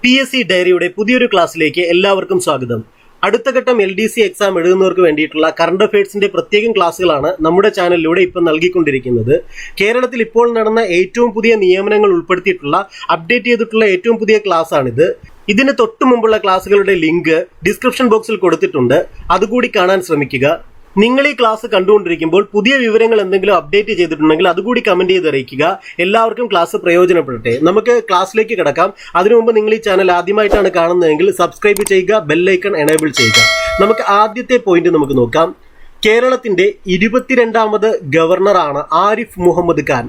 PSC ഡയറിയുടെ പുതിയൊരു ക്ലാസ്സിലേക്ക് എല്ലാവർക്കും സ്വാഗതം. അടുത്ത ഘട്ടം LDC എക്സാം എഴുതുന്നവർക്ക് വേണ്ടിയിട്ടുള്ള കറണ്ട് അഫയേഴ്സിന്റെ പ്രത്യേകം ക്ലാസ്സുകളാണ് നമ്മുടെ ചാനലിലൂടെ ഇപ്പോൾ നൽകിക്കൊണ്ടിരിക്കുന്നത്. കേരളത്തിൽ ഇപ്പോൾ നടന്ന ഏറ്റവും പുതിയ നിയമനങ്ങൾ ഉൾപ്പെടുത്തിയിട്ടുള്ള അപ്ഡേറ്റ് ചെയ്തിട്ടുള്ള ഏറ്റവും പുതിയ ക്ലാസ് ആണിത്. ഇതിന് തൊട്ടു മുമ്പുള്ള ക്ലാസ്സുകളുടെ ലിങ്ക് ഡിസ്ക്രിപ്ഷൻ ബോക്സിൽ കൊടുത്തിട്ടുണ്ട്. അതുകൂടി കാണാൻ ശ്രമിക്കുക. നിങ്ങൾ ഈ ക്ലാസ് കണ്ടുകൊണ്ടിരിക്കുമ്പോൾ പുതിയ വിവരങ്ങൾ എന്തെങ്കിലും അപ്ഡേറ്റ് ചെയ്തിട്ടുണ്ടെങ്കിൽ അതുകൂടി കമന്റ് ചെയ്ത് അറിയിക്കുക. എല്ലാവർക്കും ക്ലാസ് പ്രയോജനപ്പെടട്ടെ. നമുക്ക് ക്ലാസ്സിലേക്ക് കിടക്കാം. അതിനു മുമ്പ് നിങ്ങൾ ഈ ചാനൽ ആദ്യമായിട്ടാണ് കാണുന്നതെങ്കിൽ സബ്സ്ക്രൈബ് ചെയ്യുക, ബെല്ലൈക്കൺ എനേബിൾ ചെയ്യുക. നമുക്ക് ആദ്യത്തെ പോയിന്റ് നമുക്ക് നോക്കാം. കേരളത്തിന്റെ 22ാമത് ഗവർണറാണ് ആരിഫ് മുഹമ്മദ് ഖാൻ.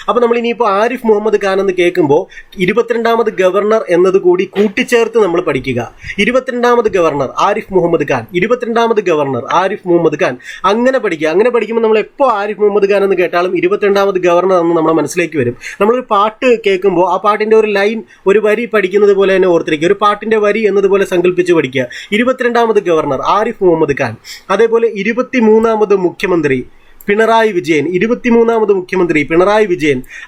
അപ്പൊ നമ്മൾ ഇനിയിപ്പോൾ ആരിഫ് മുഹമ്മദ് ഖാൻ എന്ന് കേൾക്കുമ്പോൾ 22ാമത് ഗവർണർ എന്നത് കൂടി കൂട്ടിച്ചേർത്ത് നമ്മൾ പഠിക്കുക. 22ാമത് ഗവർണർ ആരിഫ് മുഹമ്മദ് ഖാൻ, 22ാമത് ഗവർണർ ആരിഫ് മുഹമ്മദ് ഖാൻ, അങ്ങനെ പഠിക്കുക. അങ്ങനെ പഠിക്കുമ്പോൾ നമ്മൾ എപ്പോൾ ആരിഫ് മുഹമ്മദ് ഖാൻ എന്ന് കേട്ടാലും 22ാമത് ഗവർണർ എന്ന് നമ്മുടെ മനസ്സിലേക്ക് വരും. നമ്മളൊരു പാട്ട് കേൾക്കുമ്പോൾ ആ പാട്ടിന്റെ ഒരു ലൈൻ, ഒരു വരി പഠിക്കുന്നത് പോലെ തന്നെ ഓർത്തിരിക്കുക. ഒരു പാട്ടിന്റെ വരി എന്നതുപോലെ സങ്കല്പിച്ച് പഠിക്കുക. 22ാമത് ഗവർണർ ആരിഫ് മുഹമ്മദ് ഖാൻ. അതേപോലെ 23ാമത് മുഖ്യമന്ത്രി പിണറായി വിജയൻ.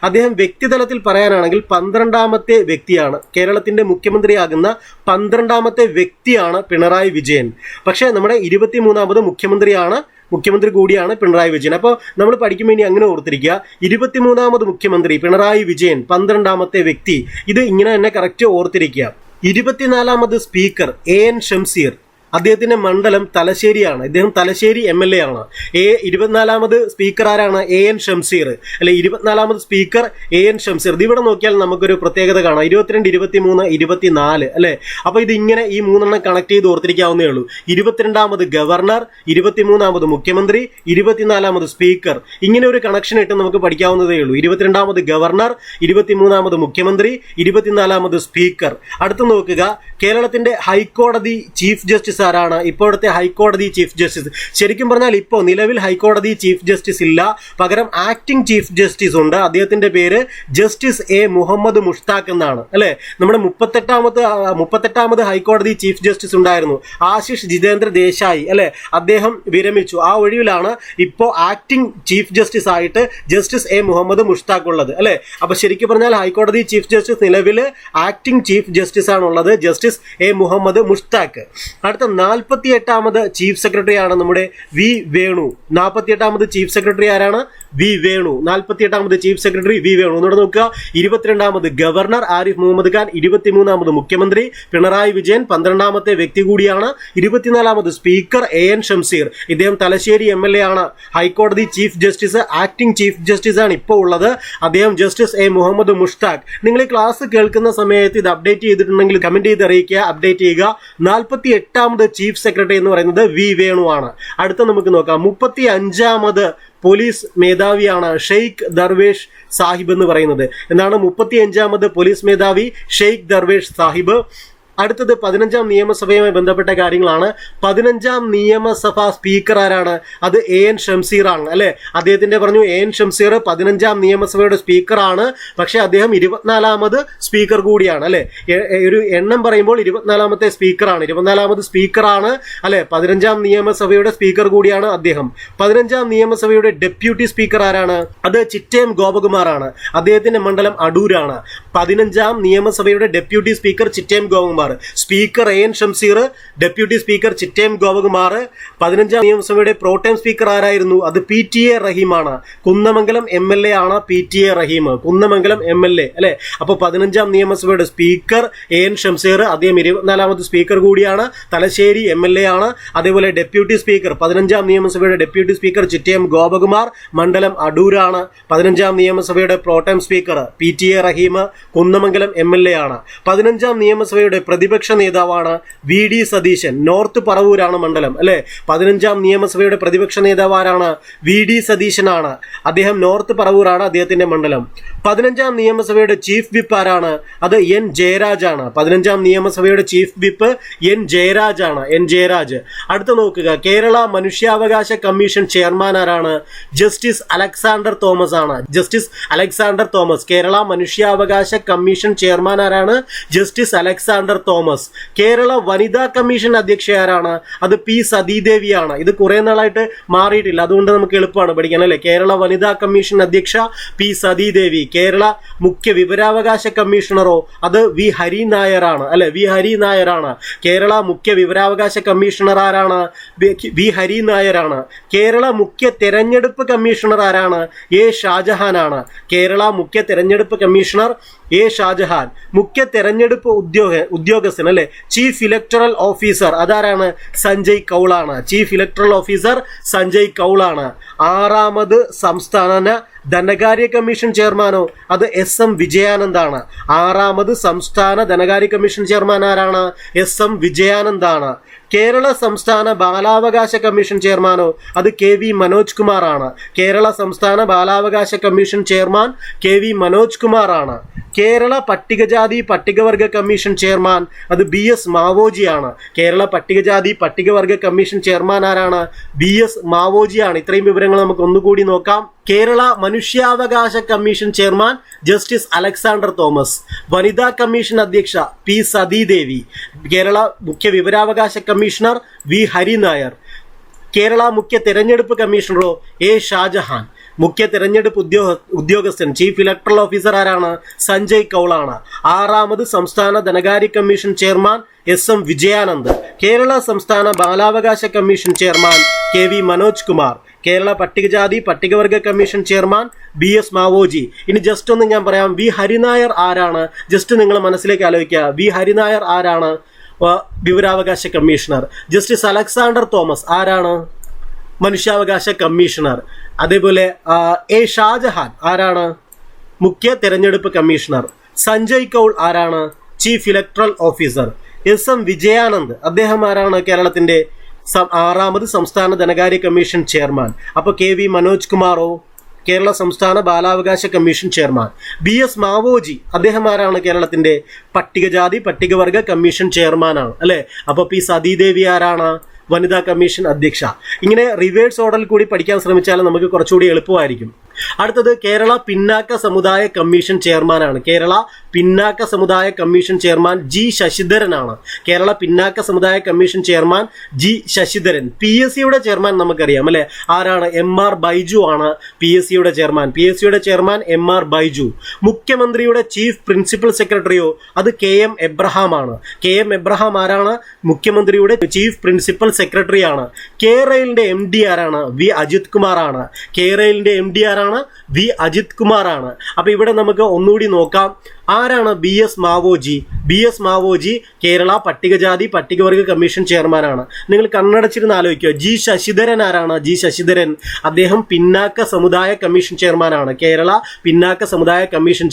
അദ്ദേഹം വ്യക്തിതലത്തിൽ പറയാനാണെങ്കിൽ 12ാമത്തെ വ്യക്തിയാണ്. കേരളത്തിന്റെ മുഖ്യമന്ത്രിയാകുന്ന 12ാമത്തെ വ്യക്തിയാണ് പിണറായി വിജയൻ. പക്ഷേ നമ്മുടെ 23ാമത് മുഖ്യമന്ത്രി കൂടിയാണ് പിണറായി വിജയൻ. അപ്പോൾ നമ്മൾ പഠിക്കുമ്പോൾ ഇനി അങ്ങനെ ഓർത്തിരിക്കുക. 23ാമത് മുഖ്യമന്ത്രി പിണറായി വിജയൻ, 12ാമത്തെ വ്യക്തി. ഇത് ഇങ്ങനെ തന്നെ കറക്റ്റ് ഓർത്തിരിക്കുക. 24ാമത് സ്പീക്കർ AN ഷംസീർ. അദ്ദേഹത്തിന്റെ മണ്ഡലം തലശ്ശേരിയാണ്. ഇദ്ദേഹം തലശ്ശേരി MLA ആണ്. 24ാമത് സ്പീക്കർ ആരാണ്? AN ഷംസീർ. അല്ലെ, 24ാമത് സ്പീക്കർ AN ഷംസീർ. ഇവിടെ നോക്കിയാൽ നമുക്കൊരു പ്രത്യേകത കാണാം. 22, 23, 24 അല്ലെ. അപ്പൊ ഇത് ഇങ്ങനെ ഈ മൂന്നെണ്ണം കണക്ട് ചെയ്ത് ഓർത്തിരിക്കാവുന്നേ ഉള്ളൂ. 22ാമത് ഗവർണർ, 23ാമത് മുഖ്യമന്ത്രി, 24ാമത് സ്പീക്കർ. ഇങ്ങനെ ഒരു കണക്ഷൻ ഇട്ട് നമുക്ക് പഠിക്കാവുന്നതേ ഉള്ളൂ. 22ാമത് ഗവർണർ, 23ാമത് മുഖ്യമന്ത്രി, 24ാമത് സ്പീക്കർ. അടുത്ത് നോക്കുക, കേരളത്തിന്റെ ഹൈക്കോടതി ചീഫ് ജസ്റ്റിസ് ആരാണ്? ഇപ്പോഴത്തെ ഹൈക്കോടതി ചീഫ് ജസ്റ്റിസ്. ശരിക്കും പറഞ്ഞാൽ ഇപ്പോൾ നിലവിൽ ഹൈക്കോടതി ചീഫ് ജസ്റ്റിസ് ഇല്ല, പകരം ആക്ടിംഗ് ചീഫ് ജസ്റ്റിസ് ഉണ്ട്. അദ്ദേഹത്തിന്റെ പേര് ജസ്റ്റിസ് A മുഹമ്മദ് മുഷ്താഖ് എന്നാണ്. അല്ലെ, നമ്മുടെ 38ാമത് ഹൈക്കോടതി ചീഫ് ജസ്റ്റിസ് ഉണ്ടായിരുന്നു, ആശിഷ് ജിതേന്ദ്ര ദേശായി. അല്ലെ, അദ്ദേഹം വിരമിച്ചു. ആ ഒഴിവിലാണ് ഇപ്പോൾ ആക്ടിംഗ് ചീഫ് ജസ്റ്റിസ് ആയിട്ട് ജസ്റ്റിസ് A മുഹമ്മദ് മുഷ്താഖ് ഉള്ളത്. അല്ലെ, അപ്പൊ ശരിക്കും പറഞ്ഞാൽ ഹൈക്കോടതി ചീഫ് ജസ്റ്റിസ് നിലവിൽ ആക്ടിംഗ് ചീഫ് ജസ്റ്റിസ് ആണുള്ളത്, ജസ്റ്റിസ് A മുഹമ്മദ് മുഷ്താഖ്. അടുത്ത 48ാമത് ചീഫ് സെക്രട്ടറി ആണ് നമ്മുടെ വി വേണു. 48ാമത് ചീഫ് സെക്രട്ടറി ആരാണ്? വി വേണു. 48ാമത് ചീഫ് സെക്രട്ടറി വി വേണു. ഒന്നുകൂടെ നോക്കുക. 22ാമത് ഗവർണർ ആരിഫ് മുഹമ്മദ് ഖാൻ, 23ാമത് മുഖ്യമന്ത്രി പിണറായി വിജയൻ, 12ാമത്തെ വ്യക്തി കൂടിയാണ്. 24ാമത് സ്പീക്കർ AN ഷംസീർ. ഇദ്ദേഹം തലശ്ശേരി MLA ആണ്. ഹൈക്കോടതി chief justice, acting chief justice ആണ് ഇപ്പോൾ ഉള്ളത്. അദ്ദേഹം ജസ്റ്റിസ് A മുഹമ്മദ് മുഷ്താഖ്. നിങ്ങൾ ഈ ക്ലാസ് കേൾക്കുന്ന സമയത്ത് ഇത് അപ്ഡേറ്റ് ചെയ്തിട്ടുണ്ടെങ്കിൽ കമന്റ് ചെയ്ത് അറിയിക്കുക, അപ്ഡേറ്റ് ചെയ്യുക. 48ാമത് ചീഫ് സെക്രട്ടറി എന്ന് പറയുന്നത് വി വേണു ആണ്. അടുത്ത നമുക്ക് നോക്കാം. 35ാമത് പോലീസ് മേധാവിയാണ് ഷെയ്ഖ് ദർവേഷ് സാഹിബ് എന്ന് പറയുന്നത്. എന്താണ് 35ാമത് പോലീസ് മേധാവി? ഷെയ്ഖ് ദർവേഷ് സാഹിബ്. അടുത്തത് 15ാം നിയമസഭയുമായി ബന്ധപ്പെട്ട കാര്യങ്ങളാണ്. 15ാം നിയമസഭ സ്പീക്കർ ആരാണ്? അത് AN ഷംസീർ ആണ്. അല്ലെ, അദ്ദേഹത്തിന്റെ പറഞ്ഞു AN ഷംസീർ 15ാം നിയമസഭയുടെ സ്പീക്കർ ആണ്. പക്ഷെ അദ്ദേഹം 24ാമത് സ്പീക്കർ കൂടിയാണ്. അല്ലെ, ഒരു എണ്ണം പറയുമ്പോൾ 24ാമത്തെ സ്പീക്കർ ആണ്, 24ാമത് സ്പീക്കർ ആണ്. അല്ലെ, 15ാം നിയമസഭയുടെ സ്പീക്കർ കൂടിയാണ് അദ്ദേഹം. 15ാം നിയമസഭയുടെ ഡെപ്യൂട്ടി സ്പീക്കർ ആരാണ്? അത് ചിറ്റേം ഗോപകുമാർ ആണ്. അദ്ദേഹത്തിന്റെ മണ്ഡലം അടൂരാണ്. 15ാം നിയമസഭയുടെ deputy speaker Chittayam Gopakumar. Speaker AN Shamseer, deputy speaker Chittayam Gopakumar. 15ാം നിയമസഭയുടെ പ്രോട്ടേം സ്പീക്കർ ആരായിരുന്നു? അത് PTA റഹീമാണ്. കുന്നമംഗലം MLA ആണ് PTA റഹീം, കുന്നമംഗലം MLA. അല്ലെ, അപ്പൊ 15ാം നിയമസഭയുടെ സ്പീക്കർ AN ഷംസീർ, അദ്ദേഹം 24ാമത് സ്പീക്കർ കൂടിയാണ്, തലശ്ശേരി MLA ആണ്. അതേപോലെ ഡെപ്യൂട്ടി സ്പീക്കർ, 15ാം നിയമസഭയുടെ ഡെപ്യൂട്ടി സ്പീക്കർ ചിറ്റേം ഗോപകുമാർ, മണ്ഡലം അടൂരാണ്. 15ാം നിയമസഭയുടെ പ്രോട്ടേം സ്പീക്കർ PTA റഹീം, കുന്നമംഗലം MLA ആണ്. 15ാം നിയമസഭയുടെ പ്രതിപക്ഷ നേതാവാണ് VD സതീശൻ, നോർത്ത് പറവൂരാണ് മണ്ഡലം. അല്ലെ, 15ാം നിയമസഭയുടെ പ്രതിപക്ഷ നേതാവ് ആരാണ്? VD സതീശനാണ്. അദ്ദേഹം നോർത്ത് പറവൂരാണ് അദ്ദേഹത്തിന്റെ മണ്ഡലം. 15ാം നിയമസഭയുടെ ചീഫ് വിപ്പ് ആരാണ്? അത് N ജയരാജ് ആണ്. 15ാം നിയമസഭയുടെ ചീഫ് വിപ്പ് N ജയരാജ് ആണ്, N ജയരാജ്. അടുത്ത നോക്കുക, കേരള മനുഷ്യാവകാശ കമ്മീഷൻ ചെയർമാൻ ആരാണ്? ജസ്റ്റിസ് അലക്സാണ്ടർ തോമസ് ആണ്. ജസ്റ്റിസ് അലക്സാണ്ടർ തോമസ് കേരള മനുഷ്യാവകാശ കമ്മീഷൻ ചെയർമാൻ ആരാണ്? ജസ്റ്റിസ് അലക്സാണ്ടർ തോമസ്. കേരള വനിതാ കമ്മീഷൻ അധ്യക്ഷ ആരാണ്? അത് പി സതീദേവിയാണ്. ഇത് കുറെ നാളായിട്ട് മാറിയിട്ടില്ല, അതുകൊണ്ട് നമുക്ക് എളുപ്പമാണ് പഠിക്കാൻ അല്ലെ. കേരള വനിതാ കമ്മീഷൻ അധ്യക്ഷ പി സതീദേവി. കേരള മുഖ്യ വിവരാവകാശ കമ്മീഷണറോ? അത് വി ഹരി നായരാണ് അല്ലെ, വി ഹരി നായരാണ്. കേരള മുഖ്യ വിവരാവകാശ കമ്മീഷണർ ആരാണ്? വി ഹരി നായരാണ്. കേരള മുഖ്യ തെരഞ്ഞെടുപ്പ് കമ്മീഷണർ ആരാണ്? എ ഷാജഹാൻ ആണ്. കേരള മുഖ്യ തെരഞ്ഞെടുപ്പ് കമ്മീഷണർ എ ഷാജഹാൻ. മുഖ്യ തെരഞ്ഞെടുപ്പ് ഉദ്യോഗസ്ഥൻ അല്ലെ, ചീഫ് ഇലക്ടറൽ ഓഫീസർ അതാരാണ്? സഞ്ജയ് കൗളാണ്. ചീഫ് ഇലക്ടറൽ ഓഫീസർ സഞ്ജയ് കൗളാണ്. 6ാമത് സംസ്ഥാന ധനകാര്യ കമ്മീഷൻ ചെയർമാനോ? അത് എസ് എം വിജയാനന്ദാണ്. 6ാമത് സംസ്ഥാന ധനകാര്യ കമ്മീഷൻ ചെയർമാൻ ആരാണ്? എസ് എം വിജയാനന്ദാണ്. കേരള സംസ്ഥാന ബാലാവകാശ കമ്മീഷൻ ചെയർമാനോ? അത് കെ വി മനോജ് കുമാർ ആണ്. കേരള സംസ്ഥാന ബാലാവകാശ commission chairman K V Manoj Kumar ആണ്. കേരള പട്ടികജാതി പട്ടികവർഗ കമ്മീഷൻ ചെയർമാൻ അത് ബി എസ് മാവോജിയാണ്. കേരള പട്ടികജാതി പട്ടികവർഗ കമ്മീഷൻ ചെയർമാൻ ആരാണ്? ബി എസ് മാവോജിയാണ്. ഇത്രയും വിവരങ്ങൾ നമുക്ക് ഒന്നുകൂടി നോക്കാം. കേരള മനുഷ്യാവകാശ commission chairman justice Alexander Thomas. വനിതാ കമ്മീഷൻ അധ്യക്ഷ പി സതീദേവി. കേരള മുഖ്യ വിവരാവകാശ കമ്മീഷണർ വി ഹരി നായർ. കേരള മുഖ്യ തെരഞ്ഞെടുപ്പ് കമ്മീഷണറോ? എ ഷാജഹാൻ. മുഖ്യ തെരഞ്ഞെടുപ്പ് ഉദ്യോഗസ്ഥൻ ചീഫ് ഇലക്ടറൽ ഓഫീസർ ആരാണ്? സഞ്ജയ് കൗളാണ്. 6ാമത് സംസ്ഥാന ധനകാര്യ commission chairman S M Vijayanand. Kerala സംസ്ഥാന ബാലാവകാശ commission chairman K V Manoj Kumar. Kerala പട്ടികജാതി പട്ടികവർഗ commission chairman B S Mavoji. ഇനി ജസ്റ്റ് ഒന്ന് ഞാൻ പറയാം, വി ഹരിനായർ ആരാണ്? ജസ്റ്റ് നിങ്ങൾ മനസ്സിലേക്ക് ആലോചിക്കുക. വി ഹരിനായർ ആരാണ്? വിവരാവകാശ കമ്മീഷണർ. ജസ്റ്റിസ് അലക്സാണ്ടർ തോമസ് ആരാണ്? മനുഷ്യാവകാശ കമ്മീഷണർ. അതേപോലെ എ ഷാജഹാൻ ആരാണ്? മുഖ്യ തെരഞ്ഞെടുപ്പ് കമ്മീഷണർ. സഞ്ജയ് കൗൾ ആരാണ്? Chief electoral officer. S M Vijayanand അദ്ദേഹം ആരാണ്? കേരളത്തിന്റെ 6ാമത് സംസ്ഥാന ധനകാര്യ കമ്മീഷൻ ചെയർമാൻ. അപ്പൊ കെ വി മനോജ് കുമാറോ? കേരള സംസ്ഥാന ബാലാവകാശ commission chairman. B S Maoji അദ്ദേഹം ആരാണ്? കേരളത്തിന്റെ പട്ടികജാതി പട്ടികവർഗ കമ്മീഷൻ ചെയർമാനാണ് അല്ലെ. അപ്പൊ പി സതീദേവി ആരാണ്? വനിതാ കമ്മീഷൻ അധ്യക്ഷ. ഇങ്ങനെ റിവേഴ്സ് ഓർഡറിൽ കൂടി പഠിക്കാൻ ശ്രമിച്ചാൽ നമുക്ക് കുറച്ചുകൂടി എളുപ്പമായിരിക്കും. അടുത്തത് കേരള പിന്നാക്ക സമുദായ കമ്മീഷൻ ചെയർമാനാണ്. കേരള പിന്നാക്ക സമുദായ കമ്മീഷൻ ചെയർമാൻ ജി ശശിധരനാണ്. കേരള പിന്നാക്ക സമുദായ commission chairman G Sasidharan. P S സിയുടെ ചെയർമാൻ നമുക്കറിയാം അല്ലെ, ആരാണ്? എം ആർ ബൈജു ആണ് പി എസ് സിയുടെ ചെയർമാൻ. പി എസ് സിയുടെ ചെയർമാൻ എം ആർ ബൈജു. മുഖ്യമന്ത്രിയുടെ ചീഫ് പ്രിൻസിപ്പൽ സെക്രട്ടറിയോ? അത് കെ എം എബ്രഹാം ആണ്. കെ എം എബ്രഹാം ആരാണ്? മുഖ്യമന്ത്രിയുടെ ചീഫ് പ്രിൻസിപ്പൽ സെക്രട്ടറി ആണ്. കേരളിന്റെ എം ഡി ആരാണ്? വി അജിത് കുമാർ ആണ്. കേരളിന്റെ എം ഡി ആരാണ്? വി അജിത് കുമാർ ആണ്. അപ്പൊ ഇവിടെ നമുക്ക് ഒന്നുകൂടി നോക്കാം. ആരാണ് B S Maoji? B S Maoji Kerala പട്ടികജാതി പട്ടികവർഗ കമ്മീഷൻ ചെയർമാനാണ്. നിങ്ങൾ കണ്ണടച്ചിരുന്ന് ആലോചിക്കുക. ജി ശശിധരൻ ആരാണ്? ജി ശശിധരൻ അദ്ദേഹം പിന്നാക്ക സമുദായ കമ്മീഷൻ ചെയർമാനാണ്. കേരള പിന്നാക്ക സമുദായ കമ്മീഷൻ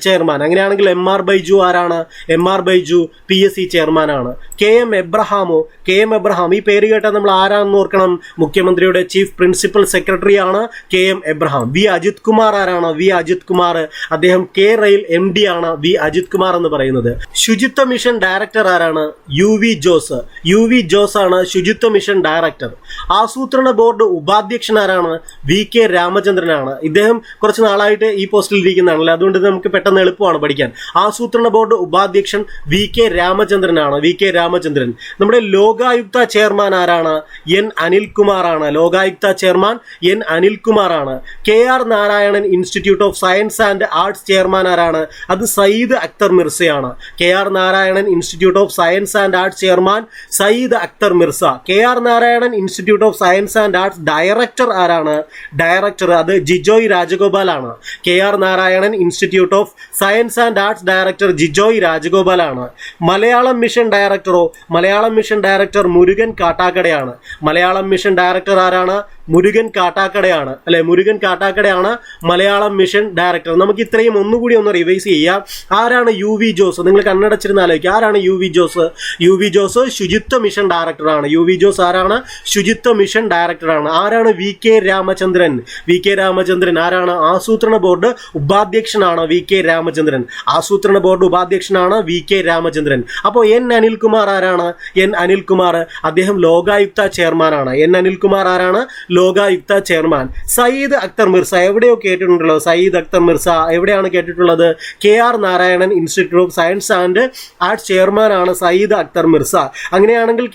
ചെയർമാൻ. അങ്ങനെയാണെങ്കിൽ എം ആർ ബൈജു ആരാണ്? M R Baiju P S C ചെയർമാനാണ്. കെ എം എബ്രഹാമോ? കെ എം എബ്രഹാം ഈ പേര് കേട്ടാൽ നമ്മൾ ആരാണെന്ന് ഓർക്കണം. മുഖ്യമന്ത്രിയുടെ ചീഫ് പ്രിൻസിപ്പൽ സെക്രട്ടറി ആണ് K M Abraham. V Ajith Kumar ആരാണ്? വി അജിത് കുമാർ അദ്ദേഹം കെ റെയിൽ എം ഡി ആണ് വി അജിത് കുമാർ എന്ന് പറയുന്നത്. ശുചിത്വ മിഷൻ ഡയറക്ടർ ആരാണ്? U V Jose. U V Jose ആണ് ശുചിത്വ മിഷൻ ഡയറക്ടർ. ആസൂത്രണ ബോർഡ് ഉപാധ്യക്ഷൻ ആരാണ്? വി കെ രാമചന്ദ്രനാണ്. ഇദ്ദേഹം കുറച്ച് നാളായിട്ട് ഈ പോസ്റ്റിൽ ഇരിക്കുന്നതാണല്ലോ, അതുകൊണ്ട് നമുക്ക് പെട്ടെന്ന് എളുപ്പമാണ് പഠിക്കാൻ. ആസൂത്രണ ബോർഡ് ഉപാധ്യക്ഷൻ വി കെ രാമചന്ദ്രനാണ്. V K Ramachandran. നമ്മുടെ ലോകായുക്ത ചെയർമാൻ ആരാണ്? എൻ അനിൽകുമാർ ആണ്. ലോകായുക്ത ചെയർമാൻ എൻ അനിൽകുമാർ ആണ്. K R Narayanan institute of science and arts chairman ആരാണ്? അത് സയ്യിദ് അക്തർ മിർസയാണ്. K R Narayanan institute of science and arts chairman Sayyid Akhtar Mirza. K R Narayanan institute of science and arts director ആരാണ്? Director അത് ജിജോയ് രാജഗോപാൽ ആണ്. K R Narayanan institute of science and arts director Jijoy Rajagopal ആണ്. Malayalam mission ഡയറക്ടറോ? Malayalam mission director Murugan കാട്ടാക്കടയാണ്. Malayalam mission director ആരാണ്? മുരുകൻ കാട്ടാക്കടയാണ് അല്ലെ. മുരുകൻ കാട്ടാക്കടയാണ് മലയാളം മിഷൻ ഡയറക്ടർ. നമുക്ക് ഇത്രയും ഒന്നുകൂടി ഒന്ന് റിവൈസ് ചെയ്യാം. ആരാണ് യു വി ജോസ്? നിങ്ങൾ കണ്ണടച്ചിരുന്ന് ആലോചിക്കുക. ആരാണ് U V Jose? U V Jose ശുചിത്വ മിഷൻ ഡയറക്ടറാണ്. യു വി ജോസ് ആരാണ്? ശുചിത്വ മിഷൻ ഡയറക്ടറാണ്. ആരാണ്? V K Ramachandran. V K Ramachandran ആരാണ്? ആസൂത്രണ ബോർഡ് ഉപാധ്യക്ഷനാണ് വി കെ രാമചന്ദ്രൻ. ആസൂത്രണ ബോർഡ് ഉപാധ്യക്ഷനാണ് വി കെ രാമചന്ദ്രൻ. അപ്പോൾ എൻ അനിൽകുമാർ ആരാണ്? എൻ അനിൽകുമാർ അദ്ദേഹം ലോകായുക്ത ചെയർമാനാണ്. എൻ അനിൽകുമാർ ആരാണ്? ലോകായുക്ത ചെയർമാൻ. സയ്യിദ് അക്തർ മിർസ എവിടെയോ കേട്ടിട്ടുണ്ടല്ലോ. സയ്യിദ് അക്തർ മിർസ എവിടെയാണ് കേട്ടിട്ടുള്ളത്? KR Narayanan institute of science and arts ചെയർമാനാണ് സയ്യിദ് അക്തർ മിർസ. അങ്ങനെയാണെങ്കിൽ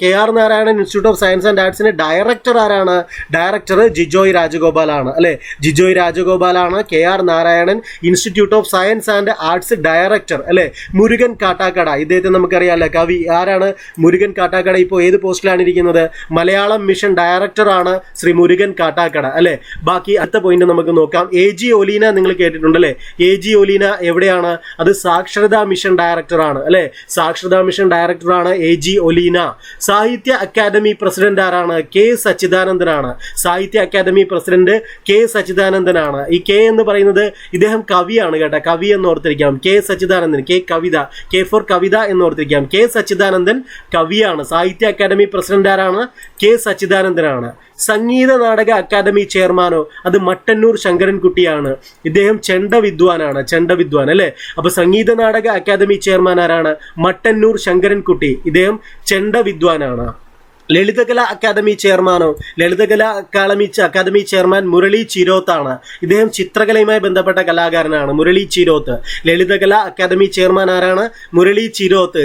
KR Narayanan institute of science and ആർട്സിന്റെ ഡയറക്ടർ ആരാണ്? ഡയറക്ടർ ജിജോയ് രാജഗോപാലാണ് അല്ലെ. ജിജോയ് രാജഗോപാലാണ് KR Narayanan institute of science and arts director അല്ലെ. മുരുകൻ കാട്ടാക്കട ഇദ്ദേഹത്തെ നമുക്കറിയാമല്ലേ, കവി. ആരാണ് മുരുകൻ കാട്ടാക്കട? ഇപ്പോൾ ഏത് പോസ്റ്റിലാണ് ഇരിക്കുന്നത്? മലയാളം മിഷൻ ഡയറക്ടർ ആണ് ശ്രീ മുരുകൻ കാട്ടാക്കട അല്ലെ. ബാക്കി അടുത്ത പോയിന്റ് നമുക്ക് നോക്കാം. AG ഒലീന നിങ്ങൾ കേട്ടിട്ടുണ്ടല്ലേ. AG ഒലീന എവിടെയാണ്? അത് സാക്ഷരതാ മിഷൻ ഡയറക്ടർ ആണ് അല്ലെ. സാക്ഷരതാ മിഷൻ ഡയറക്ടർ ആണ് AG ഒലീന. സാഹിത്യ അക്കാദമി പ്രസിഡന്റ് ആരാണ്? K സച്ചിദാനന്ദനാണ്. സാഹിത്യ അക്കാദമി പ്രസിഡന്റ് K സച്ചിദാനന്ദനാണ്. ഈ K എന്ന് പറയുന്നത് ഇദ്ദേഹം കവിയാണ് കേട്ടോ. കവി എന്ന് ഓർത്തിരിക്കാം. K സച്ചിദാനന്ദൻ. K കവിത, K ഫോർ കവിത എന്ന് ഓർത്തിരിക്കാം. K സച്ചിദാനന്ദൻ കവിയാണ്. സാഹിത്യ അക്കാദമി പ്രസിഡന്റ് ആരാണ്? K സച്ചിദാനന്ദനാണ്. സംഗീത നാടക അക്കാദമി ചെയർമാനോ? അത് മട്ടന്നൂർ ശങ്കരൻകുട്ടിയാണ്. ഇദ്ദേഹം ചെണ്ട വിദ്വാനാണ്. ചെണ്ട വിദ്വാൻ അല്ലെ. അപ്പൊ സംഗീത നാടക അക്കാദമി ചെയർമാൻ ആരാണ്? മട്ടന്നൂർ ശങ്കരൻകുട്ടി. ഇദ്ദേഹം ചെണ്ട വിദ്വാനാണ്. ലളിതകല അക്കാദമി ചെയർമാനോ? ലളിതകല അക്കാദമി ചെയർമാൻ മുരളി ചിരോത്താണ്. ഇദ്ദേഹം ചിത്രകലയുമായി ബന്ധപ്പെട്ട കലാകാരനാണ്. മുരളി ചിരോത്ത്. ലളിതകല അക്കാദമി ചെയർമാൻ ആരാണ്? മുരളി ചിരോത്ത്.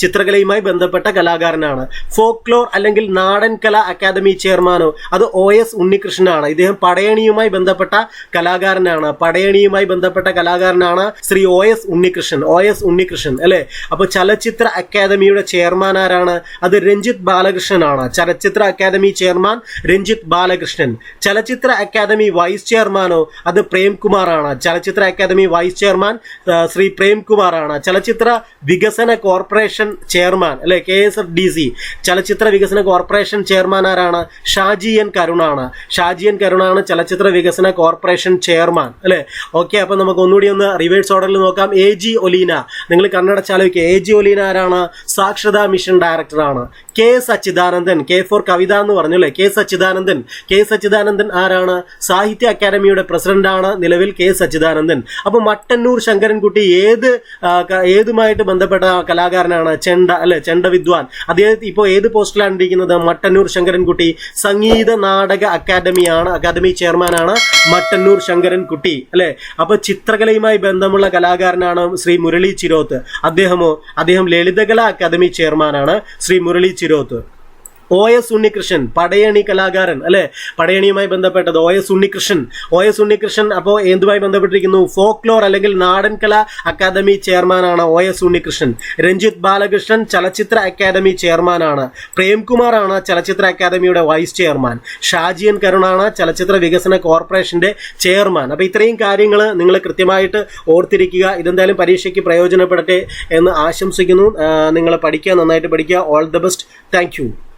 ചിത്രകലയുമായി ബന്ധപ്പെട്ട കലാകാരനാണ്. ഫോക്ലോർ അല്ലെങ്കിൽ നാടൻ കല അക്കാദമി ചെയർമാനോ? അത് OS ഉണ്ണികൃഷ്ണനാണ്. ഇദ്ദേഹം പടയണിയുമായി ബന്ധപ്പെട്ട കലാകാരനാണ്. പടയണിയുമായി ബന്ധപ്പെട്ട കലാകാരനാണ് ശ്രീ OS ഉണ്ണികൃഷ്ണൻ അല്ലെ. അപ്പൊ ചലച്ചിത്ര അക്കാദമിയുടെ ചെയർമാൻ ആരാണ്? അത് രഞ്ജിത്ത് ബാലകൃഷ്ണനാണ്. ചലച്ചിത്ര അക്കാദമി ചെയർമാൻ രഞ്ജിത്ത് ബാലകൃഷ്ണൻ. ചലച്ചിത്ര അക്കാദമി വൈസ് ചെയർമാനോ? അത് പ്രേംകുമാർ ആണ്. ചലച്ചിത്ര academy vice chairman Shri Premkumar ആണ്. ചലച്ചിത്ര വികസന കോർപ്പറേഷൻ ചെയർമാൻ അല്ലെ, KSFDC ചലച്ചിത്ര വികസന കോർപ്പറേഷൻ ചെയർമാൻ ആരാണ്? ഷാജി എൻ കരുണാണ്. ഷാജി എൻ കരുണാണ് ചലച്ചിത്ര വികസന കോർപ്പറേഷൻ ചെയർമാൻ അല്ലെ. ഓക്കെ, അപ്പൊ നമുക്ക് ഒന്നുകൂടി ഒന്ന് റിവേഴ്സ് ഓർഡറിൽ നോക്കാം. AG ഒലീന നിങ്ങൾ കണ്ണടച്ചാലോചിക്കുക. AG ഒലീന ആരാണ്? സാക്ഷരതാ മിഷൻ ഡയറക്ടർ ആണ്. K സച്ചിദാനന്ദൻ, K ഫോർ കവിത എന്ന് പറഞ്ഞു അല്ലെ. K സച്ചിദാനന്ദൻ ആരാണ്? സാഹിത്യ അക്കാദമിയുടെ പ്രസിഡന്റ് ആണ് നിലവിൽ K സച്ചിദാനന്ദൻ. അപ്പൊ മട്ടന്നൂർ ശങ്കരൻകുട്ടി ഏതുമായിട്ട് ബന്ധപ്പെട്ട കലാകാരനാണ്? ചെണ്ട അല്ലെ, ചെണ്ട വിദ്വാൻ. അദ്ദേഹം ഇപ്പോൾ ഏത് പോസ്റ്റിലാണ് ഇരിക്കുന്നത്? മട്ടന്നൂർ ശങ്കരൻകുട്ടി. സംഗീത നാടക അക്കാദമി ചെയർമാനാണ് മട്ടന്നൂർ ശങ്കരൻകുട്ടി അല്ലെ. അപ്പൊ ചിത്രകലയുമായി ബന്ധമുള്ള കലാകാരനാണ് ശ്രീ മുരളി ചിരോത്ത്. അദ്ദേഹം ലളിതകല അക്കാദമി ചെയർമാനാണ് ശ്രീ മുരളി ചിരോത്ത്. OS ഉണ്ണികൃഷ്ണൻ പടയണി കലാകാരൻ അല്ലെ. പടയണിയുമായി ബന്ധപ്പെട്ടത് OS ഉണ്ണികൃഷ്ണൻ. അപ്പോൾ എന്തുമായി ബന്ധപ്പെട്ടിരിക്കുന്നു? ഫോക്ലോർ അല്ലെങ്കിൽ നാടൻ കല അക്കാദമി ചെയർമാനാണ് OS ഉണ്ണികൃഷ്ണൻ. രഞ്ജിത്ത് ബാലകൃഷ്ണൻ ചലച്ചിത്ര അക്കാദമി ചെയർമാനാണ്. പ്രേംകുമാർ ആണ് ചലച്ചിത്ര അക്കാദമിയുടെ വൈസ് ചെയർമാൻ. ഷാജി എൻ കരുണാണ് ചലച്ചിത്ര വികസന കോർപ്പറേഷന്റെ ചെയർമാൻ. അപ്പൊ ഇത്രയും കാര്യങ്ങൾ നിങ്ങൾ കൃത്യമായിട്ട് ഓർത്തിരിക്കുക. ഇതെന്തായാലും പരീക്ഷയ്ക്ക് പ്രയോജനപ്പെടട്ടെ എന്ന് ആശംസിക്കുന്നു. നിങ്ങൾ പഠിക്കുക, നന്നായിട്ട് പഠിക്കുക. All the best. Thank you.